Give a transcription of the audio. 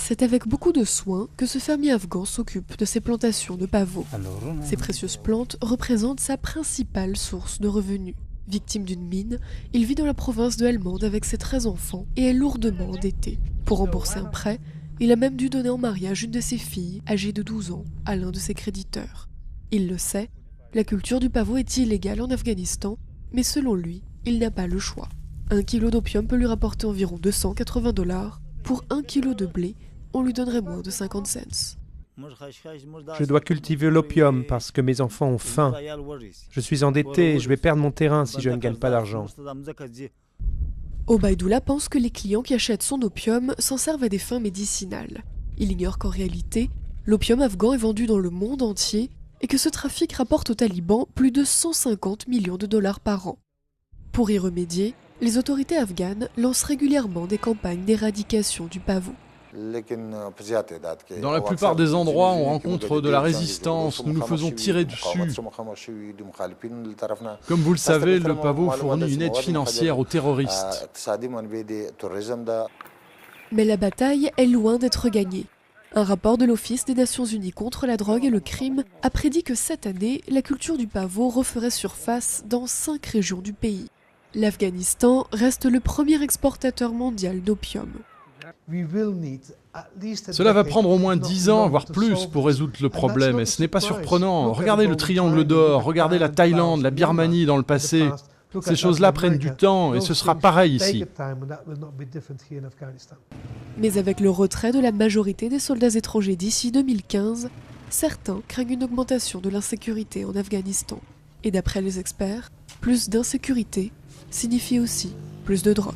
C'est avec beaucoup de soin que ce fermier afghan s'occupe de ses plantations de pavots. Ces précieuses plantes représentent sa principale source de revenus. Victime d'une mine, il vit dans la province de Helmand avec ses 13 enfants et est lourdement endetté. Pour rembourser un prêt, il a même dû donner en mariage une de ses filles, âgée de 12 ans, à l'un de ses créditeurs. Il le sait, la culture du pavot est illégale en Afghanistan, mais selon lui, il n'a pas le choix. 1 kilo d'opium peut lui rapporter environ 280 $. Pour 1 kilo de blé, on lui donnerait moins de 50 cents. Je dois cultiver l'opium parce que mes enfants ont faim. Je suis endetté et je vais perdre mon terrain si je ne gagne pas d'argent. Obaïdoula pense que les clients qui achètent son opium s'en servent à des fins médicinales. Il ignore qu'en réalité, l'opium afghan est vendu dans le monde entier et que ce trafic rapporte aux talibans plus de 150 millions de $ par an. Pour y remédier, les autorités afghanes lancent régulièrement des campagnes d'éradication du pavot. Dans la plupart des endroits, on rencontre de la résistance, nous nous faisons tirer dessus. Comme vous le savez, le pavot fournit une aide financière aux terroristes. Mais la bataille est loin d'être gagnée. Un rapport de l'Office des Nations Unies contre la drogue et le crime a prédit que cette année, la culture du pavot referait surface dans 5 régions du pays. L'Afghanistan reste le premier exportateur mondial d'opium. Cela va prendre au moins 10 ans, voire plus, pour résoudre le problème. Et ce n'est pas surprenant. Regardez le triangle d'or, regardez la Thaïlande, la Birmanie dans le passé. Ces choses-là prennent du temps et ce sera pareil ici. Mais avec le retrait de la majorité des soldats étrangers d'ici 2015, certains craignent une augmentation de l'insécurité en Afghanistan. Et d'après les experts, plus d'insécurité signifie aussi plus de drogue.